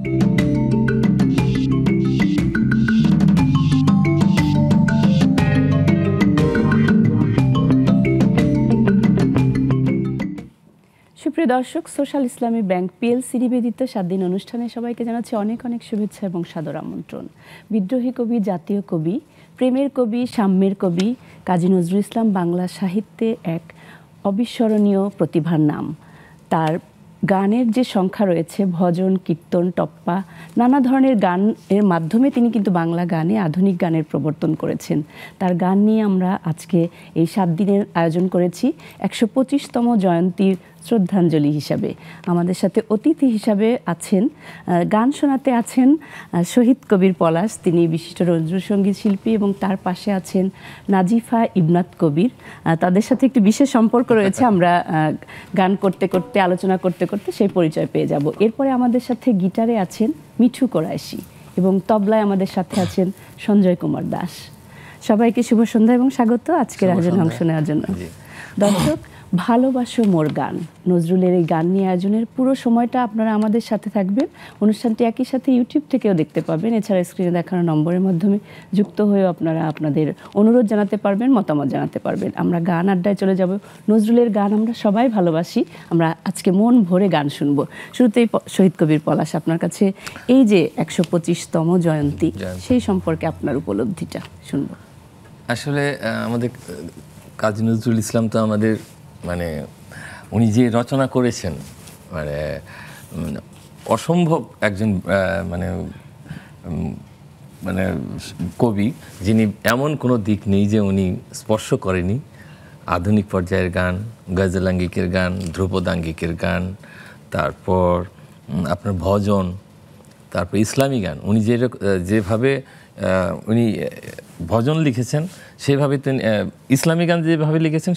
সুপ্রিয় দর্শক, সোশ্যাল ইসলামী bank PLC নিবেদিত 7 দিন অনুষ্ঠানে সবাইকে জানাচ্ছি অনেক অনেক শুভেচ্ছা এবং সাদর আমন্ত্রণ। বিদ্রোহী কবি, জাতীয় কবি, প্রেমের কবি, সাম্যের কবি কাজী নজরুল ইসলাম বাংলা সাহিত্যে এক অবিস্মরণীয় প্রতিভার নাম। তার গানের যে সংখ্যা রয়েছে, ভজন, কীর্তন, টপ্পা, নানা ধরনের গানের মাধ্যমে তিনি কিন্তু বাংলা গানে আধুনিক গানের প্রবর্তন করেছেন। তার গান নিয়ে আমরা আজকে এই 7 দিনের আয়োজন করেছি 125তম জয়ন্তীর শ্রদ্ধাঞ্জলি হিসাবে। আমাদের সাথে অতিথি হিসাবে আছেন, গান শোনাতে আছেন শহীদ কবির পলাশ, তিনি বিশিষ্ট রবীন্দ্রসঙ্গীত শিল্পী, এবং তার পাশে আছেন নাজিফা ইবনাত কবির। তাদের সাথে একটি বিশেষ সম্পর্ক রয়েছে, আমরা গান করতে করতে, আলোচনা করতে করতে সেই পরিচয় পেয়ে যাব। এরপরে আমাদের সাথে গিটারে আছেন মিঠু কোরাইশি এবং তবলায় আমাদের সাথে আছেন সঞ্জয় কুমার দাস। সবাইকে শুভ সন্ধ্যা এবং স্বাগত আজকের আয়োজনে অংশ নেওয়ার জন্য। দর্শক, ভালোবাসো মোর গান, নজরুলের এই গান নিয়ে আয়োজনের পুরো সময়টা আপনারা আমাদের সাথে থাকবেন। অনুষ্ঠানটি একই সাথে ইউটিউব থেকেও দেখতে পাবেন, এছাড়া স্ক্রিনে দেখানো নম্বরের মাধ্যমে যুক্ত হয়েও আপনারা আপনাদের অনুরোধ জানাতে পারবেন, মতামত জানাতে পারবেন। আমরা গান আড্ডায় চলে যাব। নজরুলের গান আমরা সবাই ভালোবাসি, আমরা আজকে মন ভরে গান শুনবো। শুরুতেই শহীদ কবির পলাশ, আপনার কাছে এই যে 125তম জয়ন্তী, সেই সম্পর্কে আপনার উপলব্ধিটা শুনবো। আসলে আমাদের কাজী নজরুল ইসলাম তো আমাদের মানে উনি যে রচনা করেছেন মানে অসম্ভব একজন মানে মানে কবি, যিনি এমন কোনো দিক নেই যে উনি স্পর্শ করেনি। আধুনিক পর্যায়ের গান, গজলাঙ্গিকের গান, ধ্রুপদাঙ্গিকের গান, তারপর আপনার ভজন, তারপর ইসলামী গান। উনি যেভাবে উনি ভজন লিখেছেন সেভাবে তিনি, ইসলামী গান যেভাবে লিখেছেন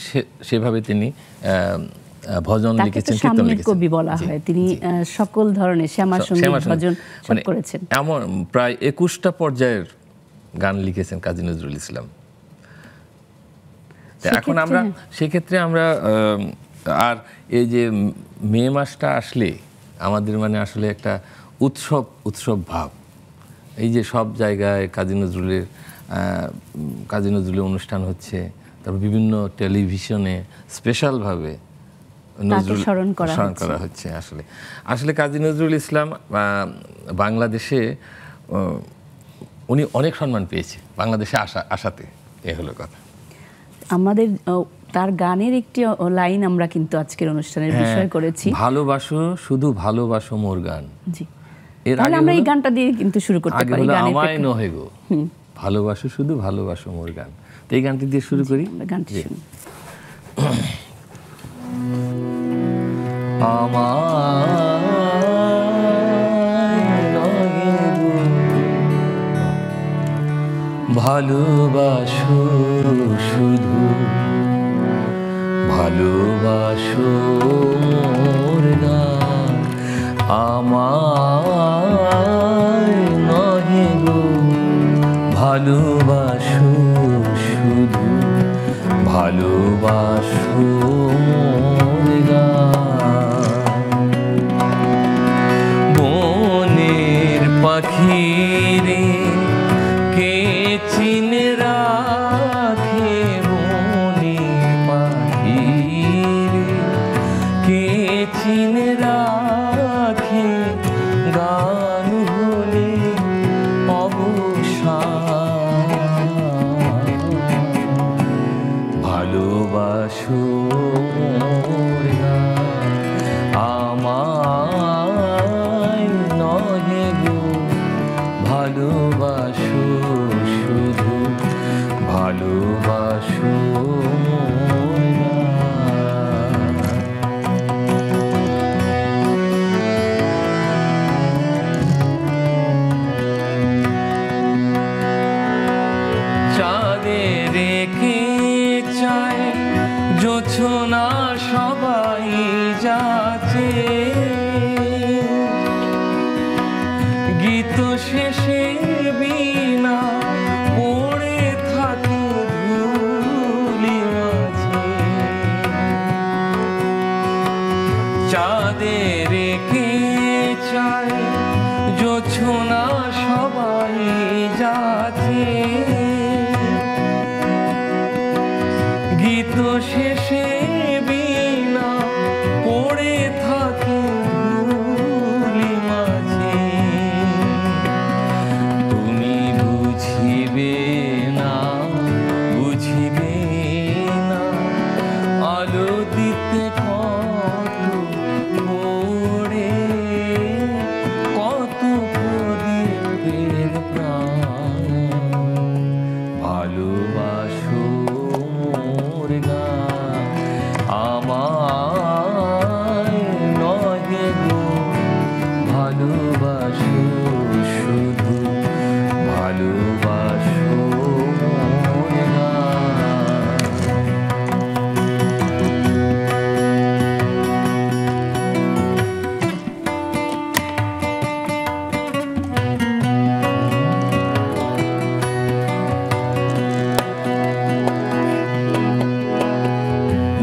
সেভাবে তিনি ভজন লিখেছেন, কীর্তন লিখেছেন। কবি বলা হয়, তিনি সকল ধরনের শ্যামা সঙ্গীত, ভজন সব করেছেন। এমন প্রায় 21টা পর্যায়ের গান লিখেছেন কাজী নজরুল ইসলাম। এখন আমরা সেক্ষেত্রে আমরা আর এই যে মে মাসটা আসলে আমাদের মানে আসলে একটা উৎসব ভাব। এই যে সব জায়গায় কাজী নজরুলের অনুষ্ঠান হচ্ছে, তারপর বিভিন্ন টেলিভিশনে স্পেশালভাবে নজরুল স্মরণ করা হচ্ছে। আসলে কাজী নজরুল ইসলাম বাংলাদেশে উনি অনেক সম্মান পেয়েছে বাংলাদেশে আসাতে, এ হলো কথা। আমাদের তার গানের একটি লাইন আমরা কিন্তু আজকের অনুষ্ঠানের বিষয় করেছি, ভালোবাসো শুধু ভালোবাসো মোর গান। জি, তাহলে আমরা এই গানটা দিয়ে কিন্তু শুরু করতে পারি। আমায় নহে গো, ভালোবাসো শুধু ভালোবাসো মোর গান। তো এই গানটি দিয়ে শুরু করি। গানটি শুনি। ভালোবাসো শুধু ভালোবাসো মোর গান, আমায় নহে গো, ভালোবাসো শুধু ভালোবাসো মোর গান। বনের পাখি রে কে চিনে রাখে, বনের পাখি রে কে চিনে রাখে, গান হলে অবসান। ভালোবাসো মোর গান, আমায় নহে গো, ভালোবাসো শুধু ভালোবাসো মোর গান। চাঁদের কে চায় জোছনা সবাই যাচ্ছে, গীত শেষের বিনা পড়ে থাকে ধুলি মাঝে। চাঁদের কে চায় বুঝছো না সবাই যাচ্ছে গীত শেষে বিনা পড়ে থাকে ধুলি মাঝে তুমি বুঝিবে না আলো দিতে কত পড়ে কত প্রদীপের প্রাণ ভালোবাসো মোর গান আমায় নহে গো ভালোবাসো শুধু ভালোবাসো মোর গান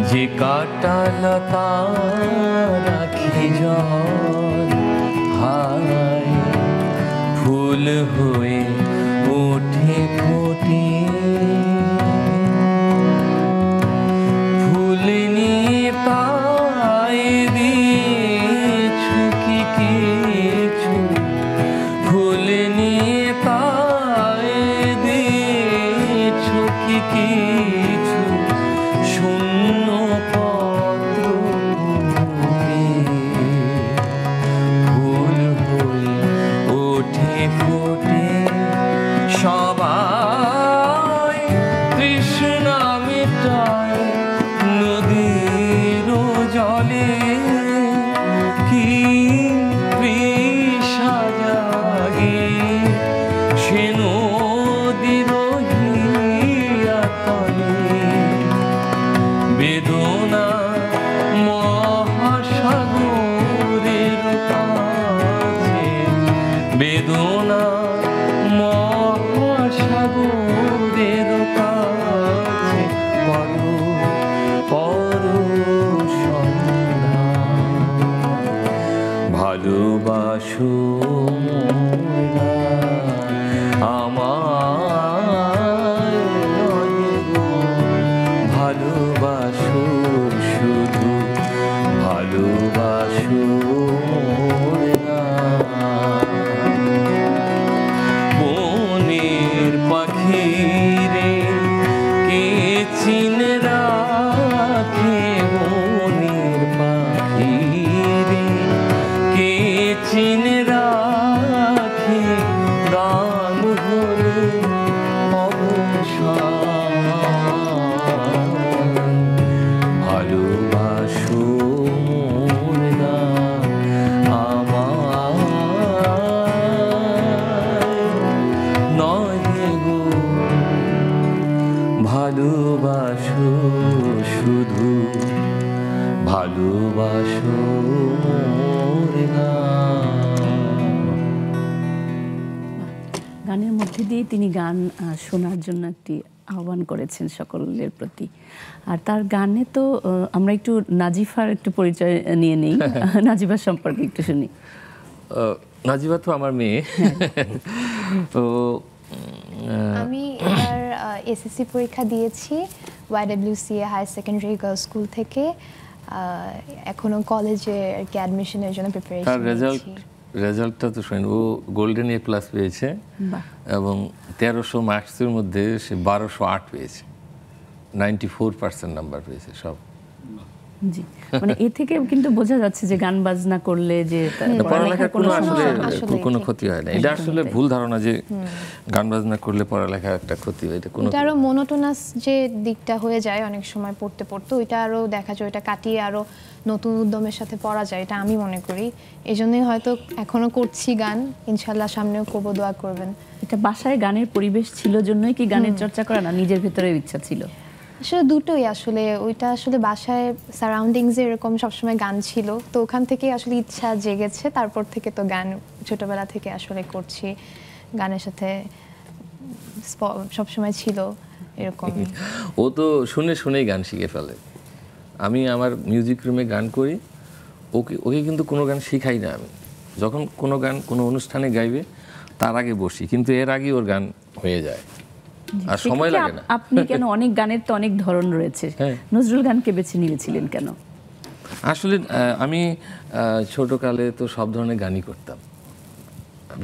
যে কাটা লতা রাখি জল হায় ফুল হয়ে ওঠে ফোটে ফুল নিয়ে তাই দিয়েছু কি কিছু ফুল নিয়ে তাই দিয়েছু কি কিছু শূন্য পত্র ফুল হয়ে ওঠে ফোটে সবাই তৃষ্ণা মেটায় নদীর জলে কি তৃষা জাগে সে নদীর হিয়াতলে বেদনা মহাসাগরের কাছে বেদনা মহাসাগরের কাছে করো করো সন্ধান ভালোবাসো মোর গান আমায় নহে গো ভালোবাসো শুধু ভালোবাসো মোর গান বনের পাখি রে কে চিনে রাখে বনের পাখি রে কে চিনে রাখে গান হলে অবসান ভালোবাসো মোর গান আমায় নহে গো ভালোবাসো শুধু ভালোবাসো মোর গান গানের মধ্যে দিয়ে তিনি গান শোনার জন্য একটি আহ্বান করেছেন সকলের প্রতি। আর তার গানে তো আমরা একটু নাজিফার একটু পরিচয় নিয়ে নেই, নাজিফার সম্পর্কে একটু শুনি। নাজিবা তো আমার মেয়ে। তো আমি এবার এসএসসি পরীক্ষা দিয়েছি YWCA high secondary girls school থেকে। এখনো কলেজে আর কি অ্যাডমিশনের জন্য প্রিপারেশন তার রেজাল্টটা তো শুনেন, ও গোল্ডেন A+ পেয়েছে এবং 1300 মার্কসের মধ্যে সে 1208 পেয়েছে, 94% নাম্বার পেয়েছে সব। জি, মানে এ থেকে কিন্তু বোঝা যাচ্ছে যে গান বাজনা করলে যে পড়ালেখার কোনো আসলে কোনো ক্ষতি হয় না। এটা আসলে ভুল ধারণা যে গান বাজনা করলে পড়ালেখার একটা ক্ষতি হয়, এটা কোনো। এটা আরো মনোটোনাস যে দিকটা হয়ে যায় অনেক সময় পড়তে পড়তে, ওইটা আরো দেখা যায় ওইটা কাটিয়ে আরো নতুন উদ্যমের সাথে পড়া যায়, এটা আমি মনে করি। এই জন্যই হয়তো এখনো করছি গান, ইনশাল্লাহ সামনেও করবো, দোয়া করবেন। এটা বাসায় গানের পরিবেশ ছিল জন্যই কি গানের চর্চা করা, না নিজের ভেতরে ইচ্ছা ছিল? আসলে দুটোই, আসলে ওইটা আসলে বাসায় সারাউন্ডিংসে এরকম সবসময় গান ছিল, তো ওখান থেকে আসলে ইচ্ছা জেগেছে। তারপর থেকে তো গান ছোটবেলা থেকে আসলে করছি, গানের সাথে সবসময় ছিল এরকম। ও তো শুনে শুনেই গান শিখে ফেলে। আমি আমার মিউজিক রুমে গান করি, ওকে কিন্তু কোনো গান শিখাই না আমি, যখন কোনো গান কোনো অনুষ্ঠানে গাইবে তার আগে বসি, কিন্তু এর আগে ওর গান হয়ে যায় আর সময় সেক্ষেত্রে লাগে না। আপনি কেন, অনেক গানের তো অনেক ধরন রয়েছে, হ্যাঁ। নজরুল গানকে বেছে নিয়েছিলেন কেন? আসলে আমি ছোটোকালে তো সব ধরনের গানই করতাম।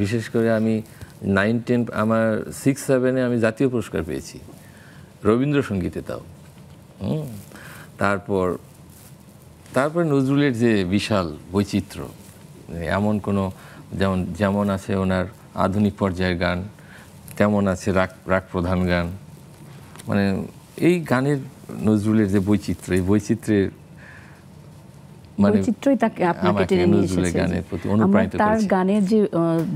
বিশেষ করে আমি 9-10 আমার 6-7-এ আমি জাতীয় পুরস্কার পেয়েছি রবীন্দ্রসঙ্গীতে, তাও। তারপর নজরুলের যে বিশাল বৈচিত্র্য, এমন কোনো যেমন আছে ওনার আধুনিক পর্যায়ের গান, তেমন আছে রাগ প্রধান গান, মানে এই গানের নজরুলের যে বৈচিত্র্য, এই বৈচিত্র্যের বৈচিত্র্যই তাকে আপনাকে টেনে নিয়ে নজরুলের এসেছে। গানের প্রতি আমরা অনুপ্রাণিত তার করেছে। গানের যে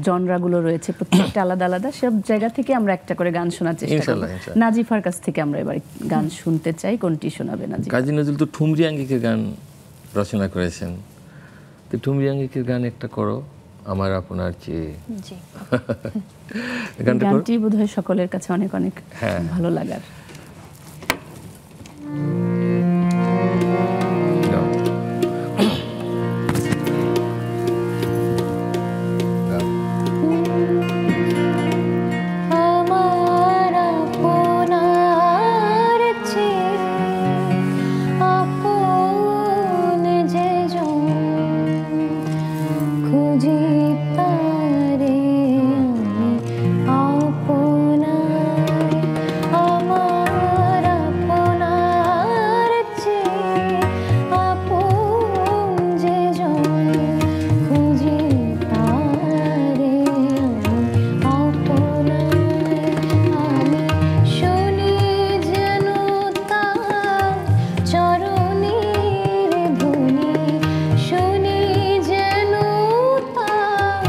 জনরাগুলো রয়েছে প্রত্যেকটা আলাদা আলাদা, সব জায়গা থেকে আমরা একটা করে গান শোনার চেষ্টা করব। ইনশাআল্লাহ। নাজিফার কাছ থেকে আমরা এবার গান শুনতে চাই, কোনটি শোনাবে নাজিফা? কাজী নজরুল তো ঠুমরি আঙ্গিকের গান রচনা করেছেন, তো ঠুমরি আঙ্গিকের গান একটা করো, আমার আপনার চেয়ে। জি, গানটা করো। গানটি বোধহয় সকলের কাছে অনেক অনেক হ্যাঁ। ভালো লাগার। গাও। গাও। আমার আপনার চেয়ে আপন যে জন, খুঁজি তারে আমি আপনায়। আমার আপনার চেয়ে আপন যে জন, খুঁজি তারে আমি আপনায়। আমি শুনি যেন তার চরণের ধ্বনি, শুনি যেন তার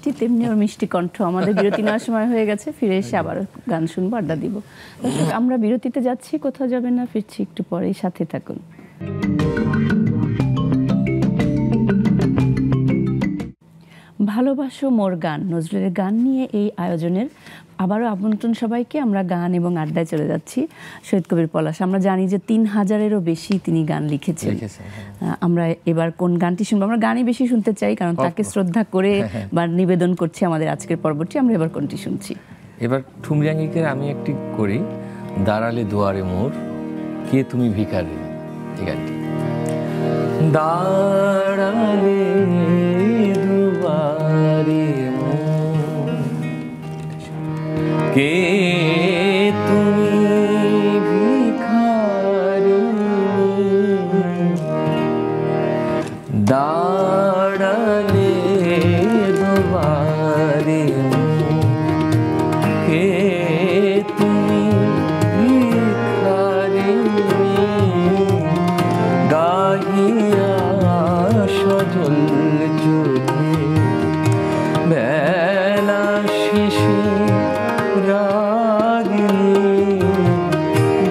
মিষ্টি তেমনি ওর মিষ্টি কণ্ঠ। আমাদের বিরতি নেওয়ার সময় হয়ে গেছে, ফিরে এসে আবার গান শুনবো, আড্ডা দিব। দর্শক, আমরা বিরতিতে যাচ্ছি, কোথাও যাবেন না, ফিরছি একটু পরেই, সাথে থাকুন। ভালোবাসো মোর গান, নজরুলের গান নিয়ে এই আয়োজনের আবারও আমন্ত্রণ সবাইকে। আমরা গান এবং আড্ডায় চলে যাচ্ছি। শহীদ কবির পলাশ, আমরা জানি যে 3000-এরও বেশি তিনি গান লিখেছেন। আমরা এবার কোন গানটি শুনবো? আমরা গানই বেশি শুনতে চাই, কারণ তাকে শ্রদ্ধা করে বা নিবেদন করছি আমাদের আজকের পর্বটি। আমরা এবার কোনটি শুনছি? এবার ঠুমরিয়াঙ্গিকের আমি একটি করি, দাঁড়ালে দুয়ারে মোর, কে তুমি ভিখারি, এই গানটি। দাঁড়ালে দুয়ারে মোর, কে তুমি ভিখারি, দাঁড়ালে দুয়ারে মোর, কে তুমি ভিখারি, গাহিয়া সজল চোখে বেলা শেষে রাগিনী,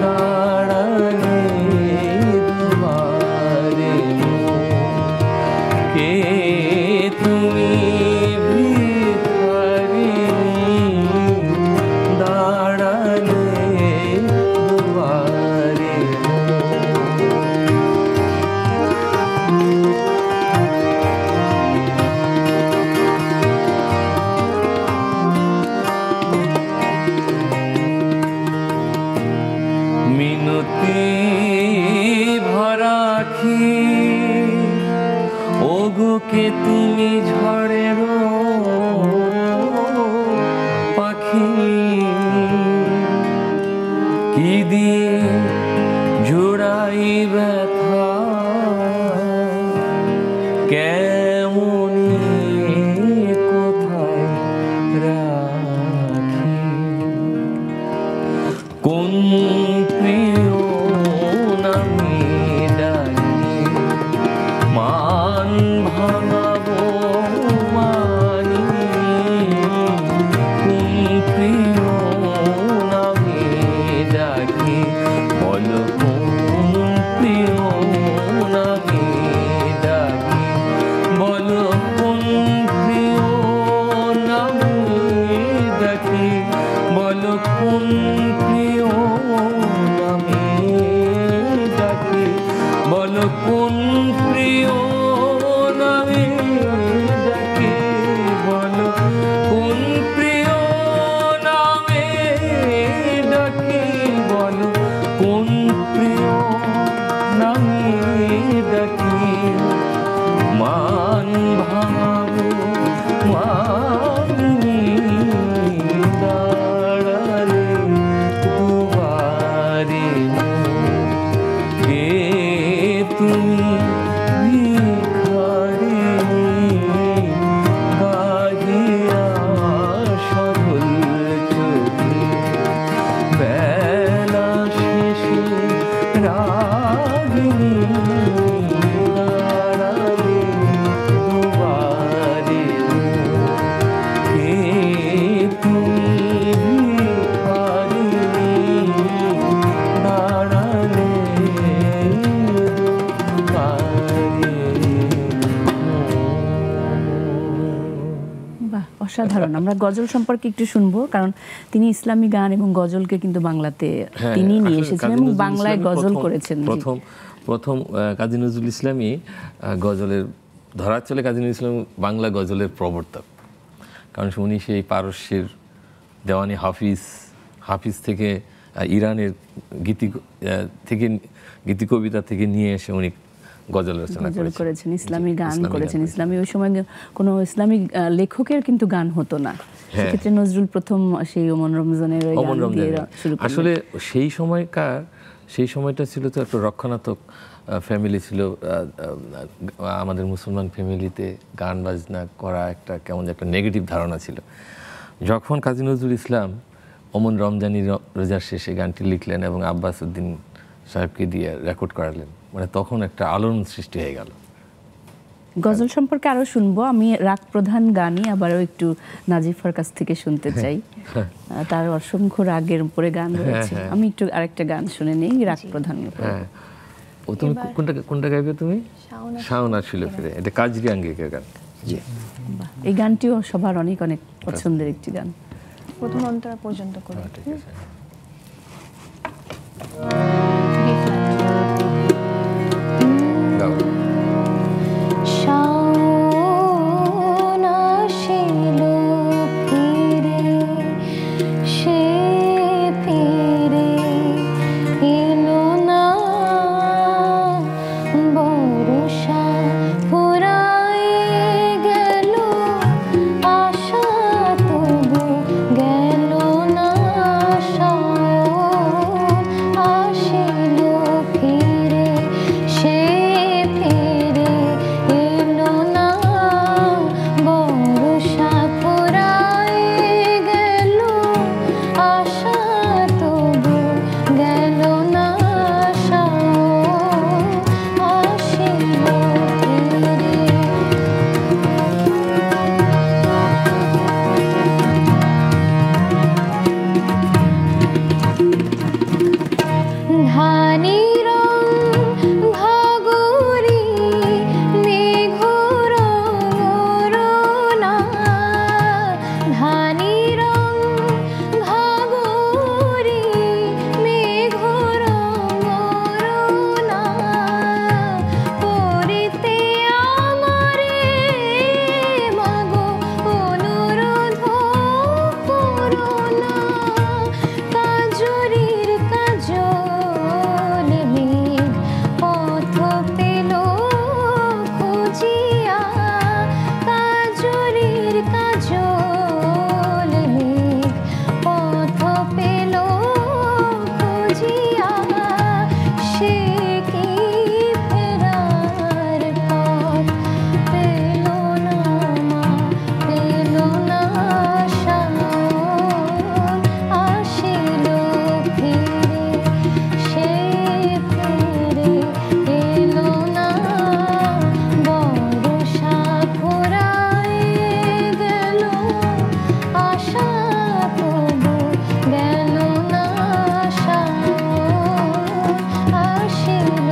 দাঁড়ালে দুয়ারে মোর, কে তুমি ভিখারি, দাঁড়ালে দুয়ারে মিনতি ভরাখি, ওগো কে তুমি ঝড়ের পাখি, কি দিয়ে জোড়াই ব্যথা, কেমনি কোথায় রাখি, কোন প্রিয় নামে ডাকি, মান ভাঙাবো মানি, কোন প্রিয় নামে ডাকি, বলো কোন প্রিয় নামে ডাকি, বলো কোন প্রিয় নামে ডাকি, বলো কোন প্রিয় নামে ডাকি, বলো কোন প্রিয় নামে ডাকি, বলো কোন প্রিয় নামে ডাকি, বলো কোন প্রিয় নামে ডাকি, মান ভাঙাবো মানি, দাঁড়ালে দুয়ারে মোর, কে তুমি ভিখারি, গাহিয়া সজল চোখে বেলা শেষে রাগিনী, দাঁড়ালে দুয়ারে মোর, কে তুমি ভিখারি, দাঁড়ালে বাহ, অসাধারণ। আমরা গজল সম্পর্কে একটু শুনবো, কারণ তিনি ইসলামী গান এবং গজলকে কিন্তু বাংলাতে তিনি নিয়ে এসেছেন এবং বাংলায় গজল করেছেন। জি। প্রথম কাজী নজরুল ইসলামই গজলের ধরার চলে, কাজী নজরুল ইসলাম বাংলা গজলের প্রবর্তক, কারণ উনি সেই পারস্যের দেওয়ানি হাফিজ থেকে ইরানের গীতি কবিতা থেকে নিয়ে এসে উনি গজল রচনা করেছেন, ইসলামী গান করেছেন। ইসলামী ওই সময় কোনো ইসলামী লেখকের কিন্তু গান হতো না, সেক্ষেত্রে নজরুল প্রথম সেই ওমন রমজানের শুরু করেন। আসলে সেই সময়টা ছিল তো একটা রক্ষণাত্মক ফ্যামিলি ছিল, আমাদের মুসলমান ফ্যামিলিতে গান বাজনা করা একটা কেমন একটা নেগেটিভ ধারণা ছিল। যখন কাজী নজরুল ইসলাম ওমন রমজানি রোজার শেষে গানটি লিখলেন এবং আব্বাস উদ্দিন সাহেবকে দিয়ে রেকর্ড করালেন, মানে তখন একটা আলোড়ন সৃষ্টি হয়ে গেল। গজল সম্পর্কে আরো শুনবো। আমি রাগ প্রধান গানই আবারও একটু নাজিফার কাছ থেকে শুনতে চাই। তার অসংখ্য রাগের উপরে গান রয়েছে। আমি একটু আরেকটা গান শুনে নেই রাগ প্রধান। হ্যাঁ, ও তুমি কোনটা গাইবে তুমি? শাওনা ছিল ফিরে, এটা কাজরি আঙ্গিকের গান। জি, এই গানটিও সবার অনেক অনেক পছন্দের একটি গান। প্রথম অন্তরা পর্যন্ত করি। ঠিক আছে। B flat. গাও। শাওন আসিল ফিরে, সে ফিরে এলো না, বর্ষা ফুরায়ে গেল, আশা তবু গেল না। শাওন আসিল ফিরে, সে ফিরে এলো না, বর্ষা ফুরায়ে গেল, আশা তবু গেল না। শাওন আসিল ফিরে। ধানি রং ঘাগরি মেঘর রোনা, ধানি রং ঘাগরি মেঘর রোনা, করিতে আমারে মাগো অনুরোধ করোনা। কাজরির কাজল মেঘ পথ পেল খুঁজিয়া, কাজরির কাজল মেঘ পথ পেল খুঁজিয়া, সে কি ফেরার পথ পেল না, মা পেল না। শাওন আসিল ফিরে, সে ফিরে এলো না, বর্ষা ফুরায়ে গেল, আশা তবু গেল না। শাওন আসিল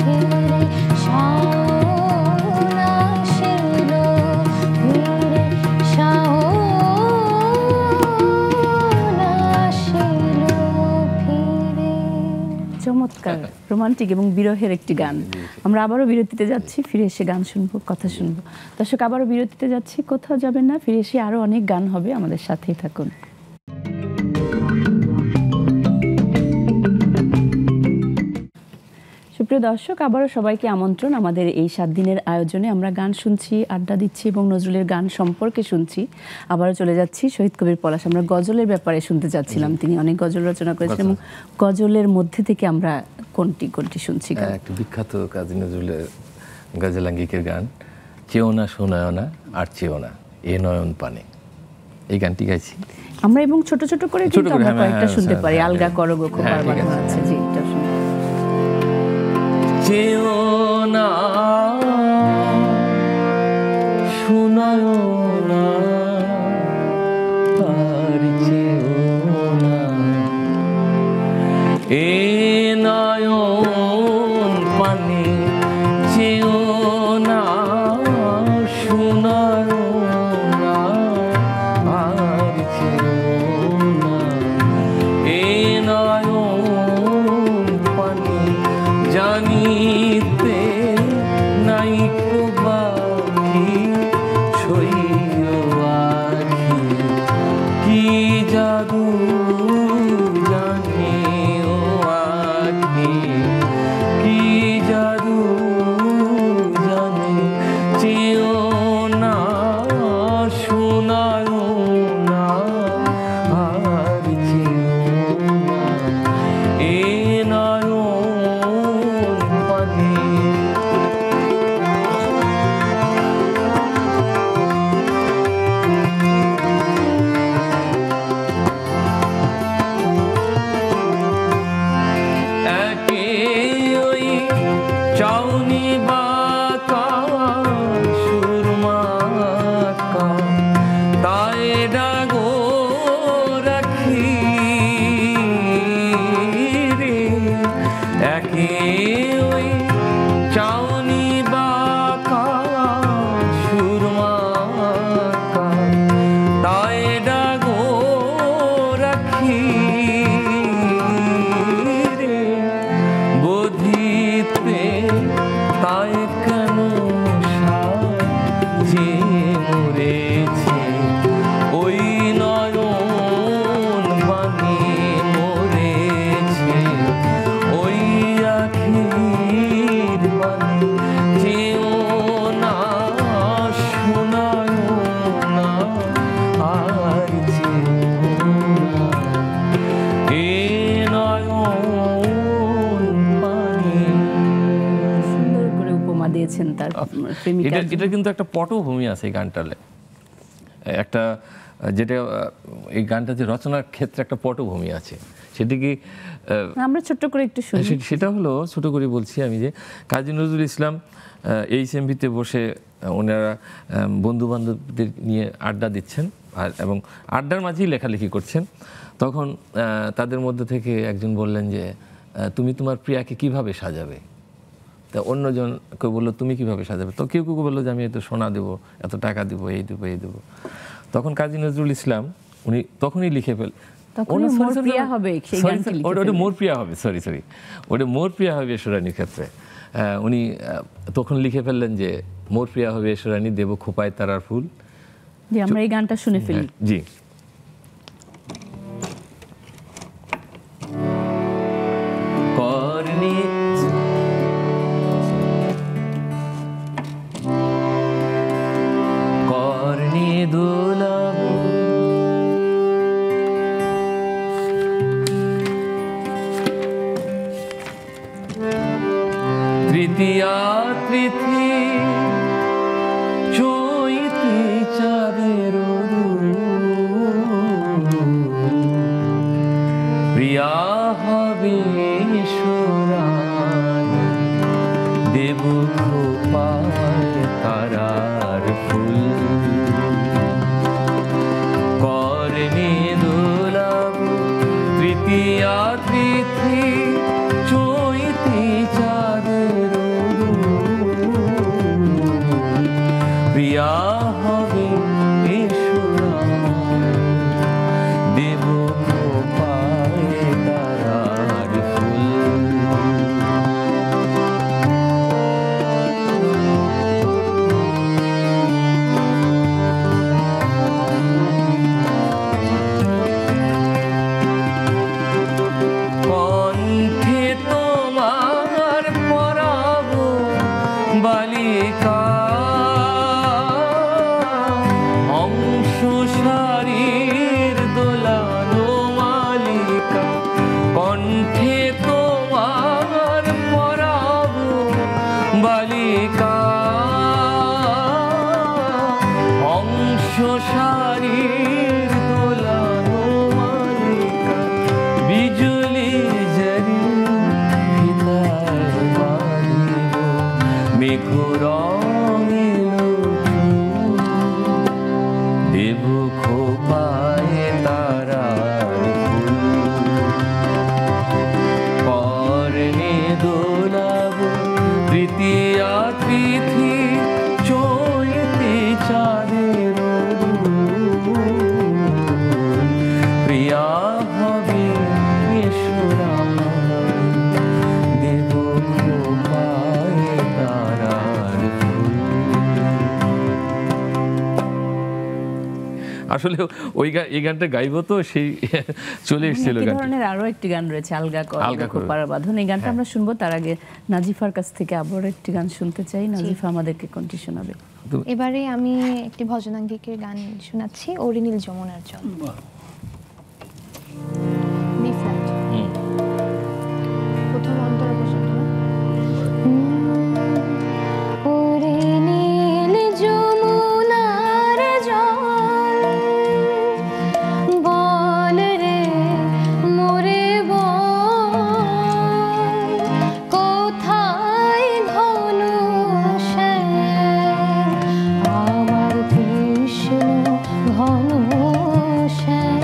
ফিরে, শাওন আসিল ফিরে, শাওন আসিল ফিরে। চমৎকার রোমান্টিক এবং বিরহের একটি গান। আমরা আবারও বিরতিতে যাচ্ছি, ফিরে এসে গান শুনবো, কথা শুনবো। দর্শক, আবারও বিরতিতে যাচ্ছি, কোথাও যাবেন না, ফিরে এসে আরো অনেক গান হবে, আমাদের সাথেই থাকুন। সুপ্রিয় দর্শক, আবারও সবাইকে আমন্ত্রণ আমাদের এই 7 দিনের আয়োজনে। আমরা গান শুনছি, আড্ডা দিচ্ছি এবং নজরুলের গান সম্পর্কে শুনছি। আবারও চলে যাচ্ছি শহীদ কবির পলাশ। আমরা গজলের ব্যাপারে শুনতে চাচ্ছিলাম, তিনি অনেক গজল রচনা করেছেন এবং গজলের মধ্যে থেকে আমরা কোনটি কোনটি শুনছি গান? একটা বিখ্যাত কাজী নজরুলের গজল আঙ্গিকের গান, চেও না শোনায় না আর চেও না এ নয়ন পানে, এই গানটি গাইছি আমরা এবং ছোট ছোট করে ছোট কিন্তু করে, আমরা হ্যাঁ, কয়েকটা হ্যাঁ, শুনতে হ্যাঁ, পারি। হ্যাঁ, আলগা হ্যাঁ। করো গো খুব হ্যাঁ, বারবার ঠিক আছে। আছে, জি এটা শুনি। চেও না শোনায় না আর চেও না এ নয়ন পানে, চেও না শোনায় না আর চেও না এ নয়ন পানে, জানিতে নাই কো বাকি ছইও আখি, কি জাদু জানি ও আখি, কি জাদু জানি, চেও না শোনায় না আর চেও না এ নয়ন পানে। প্রেমিকা এটা কিন্তু একটা পটভূমি আছে এই গানটালে, একটা যেটা এই গানটা যে রচনার ক্ষেত্রে একটা পটভূমি আছে, সেটি কি আমরা ছোট্ট করে একটু শুনি। সেটা হলো, ছোট করে বলছি আমি, যে কাজী নজরুল ইসলাম এইচএমভিতে বসে ওনারা বন্ধু বান্ধবদের নিয়ে আড্ডা দিচ্ছেন এবং আড্ডার মাঝেই লেখালেখি করছেন। তখন তাদের মধ্যে থেকে একজন বললেন যে তুমি তোমার প্রিয়াকে কিভাবে সাজাবে। তা অন্যজন কেউ বললো তুমি কিভাবে সাজাবে, তো কেউ কেউ বললো যে আমি এত সোনা দেবো, এত টাকা দেবো, এই দেবো এই দেবো। তখন কাজী নজরুল ইসলাম উনি তখনই লিখে মোর প্রিয়া হবে এসরানির ক্ষেত্রে উনি তখন লিখে ফেললেন যে মোর প্রিয়া হবে এসরানি, দেব খোপায় তারার ফুল। জি, আমরা এই গানটা শুনে ফেলি। জি। কর্ণে দোলাব তৃতীয়া তিথি চৈতি চাঁদের প্রিয়া হবে সোরানি, দেব খোপায় তারার ফুল। কর্ণে দোলাব তৃতীয়া তিথি চৈতি চাঁদের প্রিয়া হবে দেব খোপায় তারার ফুল। কণ্ঠে তোমার পরাবো বালিকা, অংশ শারীর দোলানো মালিকা। কণ্ঠে তোমার পরাবো বালিকা, অংশ শারীর দোলানো মালিকা। বিজুলি জারি ফিতায় বাঁধিব, মেঘ রঙিল দেব খোপায় তারার ফুল। কর্ণে দোলাব তৃতীয়া তিথি চৈতি চাঁদের প্রিয়া হবে দেব খোপায় তারার ফুল। আসলে এই গানটা গাইবো তো সেই চলে এসেছিল। এই ধরনের আরো একটি গান রয়েছে, আলগা খোপার বাঁধন। এই গানটা আমরা শুনবো, তার আগে নাজিফার কাছ থেকে আবার একটি গান শুনতে চাই। নাজিফা আমাদেরকে কোনটি শোনাবে? এবারে আমি একটি ভজনাঙ্গিকের গান শোনাচ্ছি, অরিনীল যমুনার জল। বি ফ্ল্যাট, প্রথম অন্তরা পর্যন্ত। অরিনীল যমুনার জল, বল রে মোরে বল, কোথায় ঘন শ্যাম আমার কৃষ্ণ ঘন শ্যাম।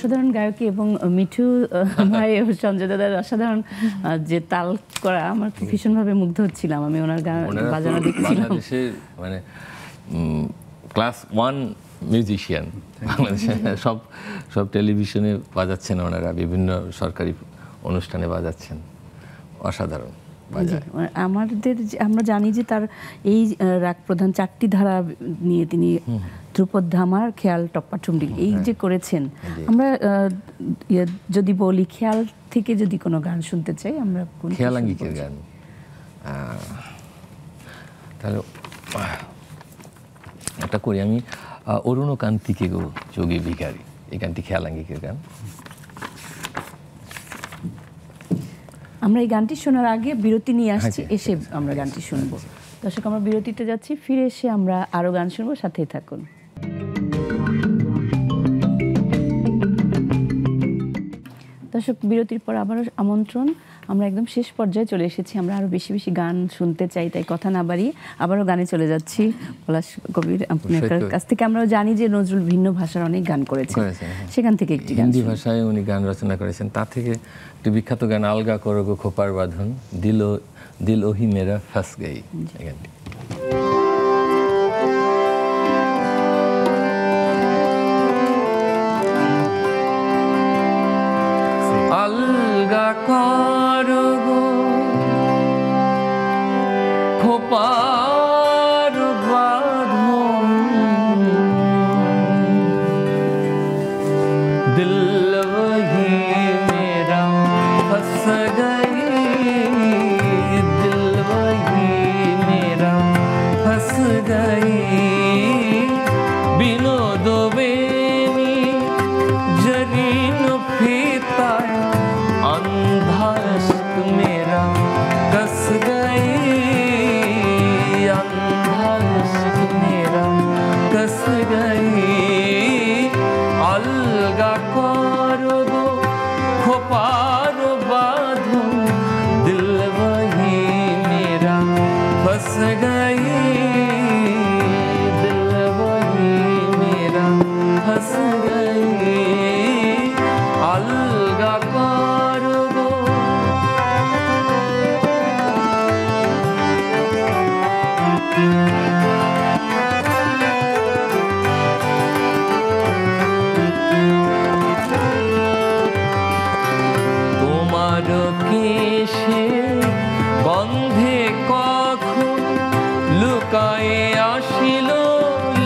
অসাধারণ গায়কী এবং মিঠু ভাই ও সঞ্জয় দাদার অসাধারণ যে তাল করা, আমার ভীষণভাবে মুগ্ধ হচ্ছিলাম আমি ওনার গান বাজানো দেখছিলাম। বাংলাদেশের মানে ক্লাস 1 মিউজিশিয়ান, বাংলাদেশে সব সব টেলিভিশনে বাজাচ্ছেন ওনারা, বিভিন্ন সরকারি অনুষ্ঠানে বাজাচ্ছেন, অসাধারণ বাজায়। আমাদের আমরা জানি যে তার এই রাগ প্রধান 4টি ধারা নিয়ে তিনি ধ্রুপদ ধামার, খেয়াল, টপ্পা, ঠুমরি এই যে করেছেন। আমরা যদি বলি খেয়াল থেকে যদি কোনো গান শুনতে চাই, আমরা খেয়ালাঙ্গিকের গান, তাহলে একটা করি আমি, অরুণ কান্তিকে গো যোগী ভিখারি, এই গানটি খেয়ালাঙ্গিকের গান। আমরা এই গানটি শোনার আগে বিরতি নিয়ে আসছি, এসে আমরা গানটি শুনবো। দর্শক, আমরা বিরতিতে যাচ্ছি, ফিরে এসে আমরা আরো গান শুনবো, সাথেই থাকুন। দর্শক, বিরতির পর আবারও আমন্ত্রণ, আমরা একদম শেষ পর্যায়ে চলে এসেছি। আমরা আরো বেশি বেশি গান শুনতে চাই, তাই কথা না বাড়িয়ে আবারও গানে চলে যাচ্ছি। পলাশ কবির আপনার কাছ থেকে আমরা জানি যে নজরুল ভিন্ন ভাষার অনেক গান করেছেন, সেখান থেকে একটি গান, হিন্দি ভাষায় উনি গান রচনা করেছেন। তা থেকে একটি বিখ্যাত গান, আলগা করো গো খোপার বাঁধন, দিল ওহি মেরা ফাঁস গই, এই গানটি। আলগা করো গো খোপার বাঁধন, दिल वही मेरा फंस गई, दिल वही मेरा फंस गई, বিনোদ বেনি जरीन फीता अंधा इश्क मेरा कस गई, अंधा इश्क मेरा कस गई, अलगा करो गो खोपार बांधो, दिल वही मेरा फंस गई, दिल वही मेरा फंस गई, अलगा करो गो। তোমার কেশে গন্ধে কখন লুকায়ে আসিল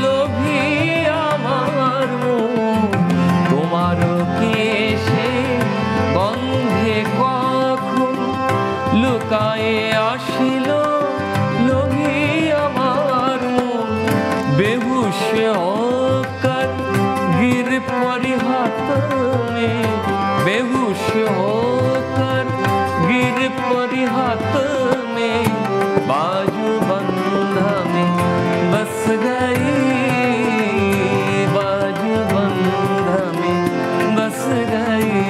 লোভী আমার মন, তোমার কেশে গন্ধে কখন লুকায়ে আসিল লোভী আমার মন, বেহুশ होकर गिर पड़ी हाथ में, बेहोश होकर गिर पड़ी हाथ में, बाजू बंधा में बस गई, बाजू बंधा में बस गई,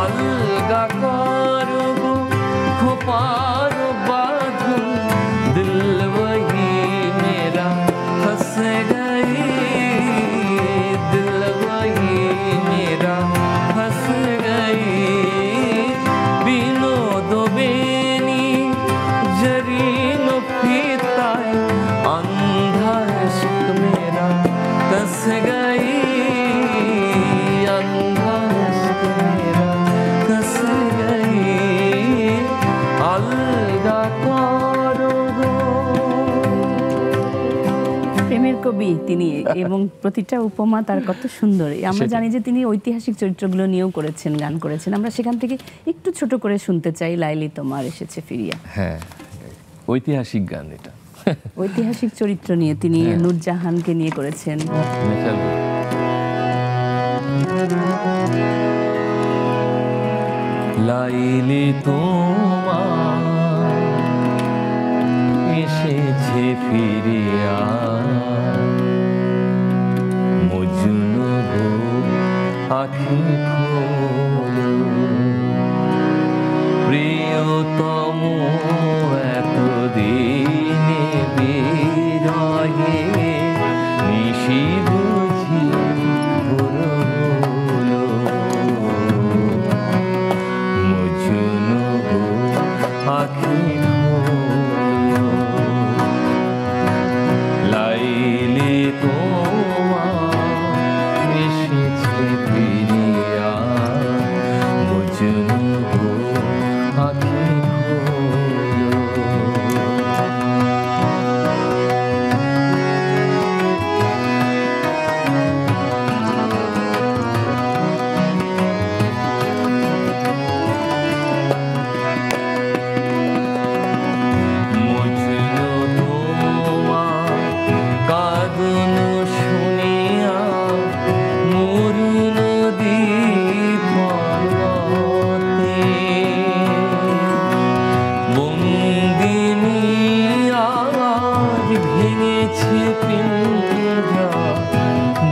अलगा करो गो खोपार बांधो, दिल वही मेरा फंस गई, दिल वही मेरा फंस गई, বিনোদ বেনি जरीन फीता अंधा इश्क मेरा कस गई, अंधा इश्क मेरा कस गई, अलगा करो गो। প্রেমের কবি তিনি, এবং প্রতিটা উপমা তার কত সুন্দর। আমরা জানি যে তিনি ঐতিহাসিক চরিত্রগুলো নিয়েও করেছেন, গান করেছেন। আমরা সেখান থেকে একটু ছোট করে শুনতে চাই, লাইলি তোমার এসেছে ফিরিয়া। হ্যাঁ, ঐতিহাসিক গান এটা। ঐতিহাসিক চরিত্র নিয়ে তিনি নূরজাহানকে নিয়ে করেছেন। লাইলি তোমার এসেছে ফিরিয়া, মজনু গো আঁখি খোলো, প্রিয়তম এতদিনে বিরহে নিশি বুঝি ভোর আঁখি খোলো, লাইলে তোমার এসেছে ফিরিয়া, মজনু গো আঁখি খোলো।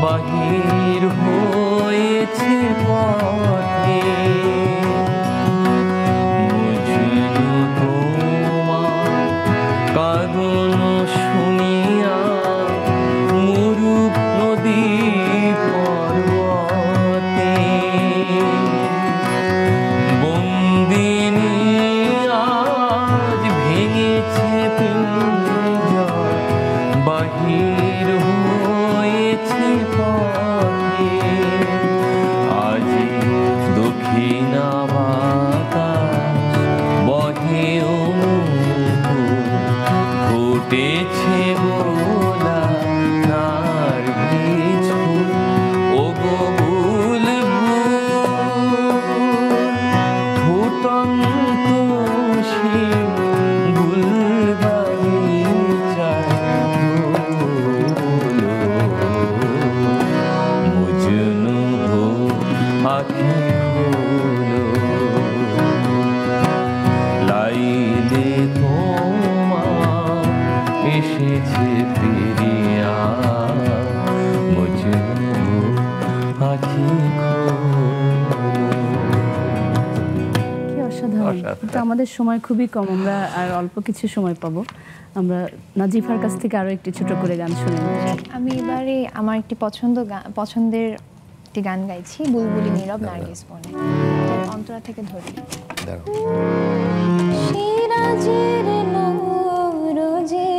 বাহির হয়েছে পথে, বুঝলো তোমার কাঁদন শুনিয়া, মরুক নদী পর্বতে। বন্দিনী আজ ভেঙেছে পিঞ্জর, বাহির হয়েছে পথে। আজি দক্ষিণা বাতাস বহে অনুকূল, ফুটেছে গোলাপ নার্গিস ফুল, ওগো বুলবুল ফুটন্ত শিব গুলবাগিচায় দোলো, মজনু গো আঁখি খোলো, লাইলে তোমার এসেছে ফিরিয়া, মজনু গো আঁখি খোলো। কি অসাধারণ। কিন্তু আমাদের সময় খুবই কম, আমরা আর অল্প কিছু সময় পাবো। আমরা নাজিফার কাছ থেকে আরো একটি ছোট করে গান শুনে নিই। আমি এবারে আমার একটি পছন্দের একটি গান গাইছি, বুলবুলি নীরব নার্গিস বনে। অন্তরা থেকে ধরি। সিরাজের নৌরোজে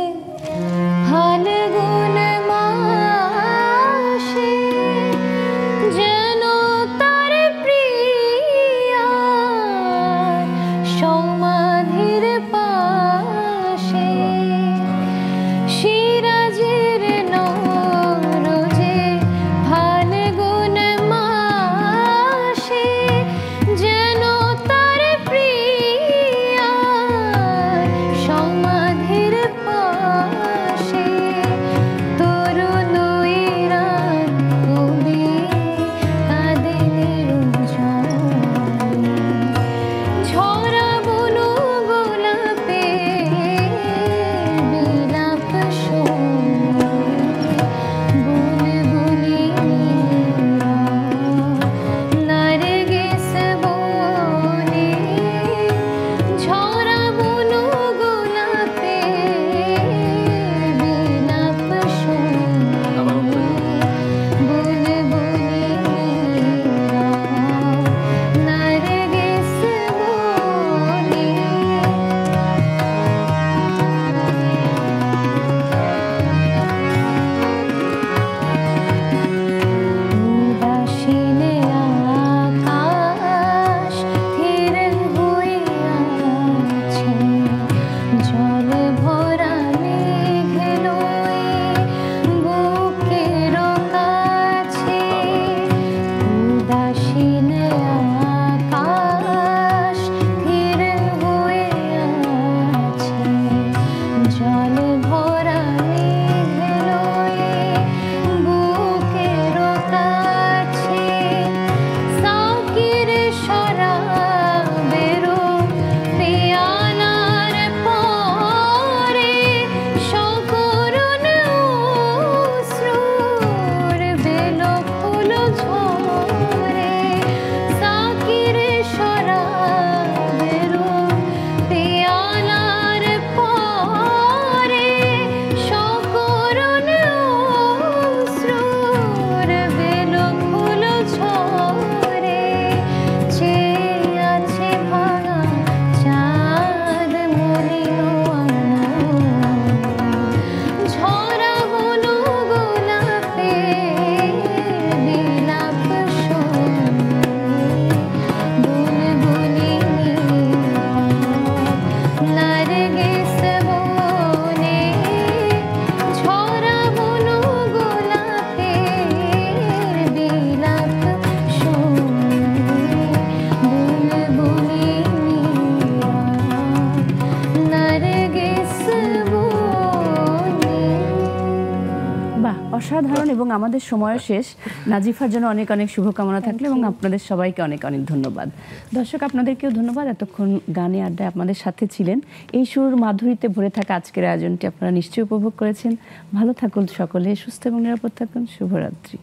ফাল্গুন মাসে, যেন তার প্রিয়ার সমাধির পাশে। সিরাজের নৌরোজে ফাল্গুন মাসে, যেন তার প্রিয়ার অসাধারণ এবং আমাদের সময় শেষ। নাজিফার জন্য অনেক অনেক শুভকামনা থাকলে এবং আপনাদের সবাইকে অনেক অনেক ধন্যবাদ। দর্শক আপনাদেরকেও ধন্যবাদ, এতক্ষণ গানে আড্ডায় আপনাদের সাথে ছিলেন। এই সুর মাধুরীতে ভরে থাকা আজকের আয়োজনটি আপনারা নিশ্চয়ই উপভোগ করেছেন। ভালো থাকুন সকলে, সুস্থ এবং নিরাপদ থাকুন। শুভরাত্রি।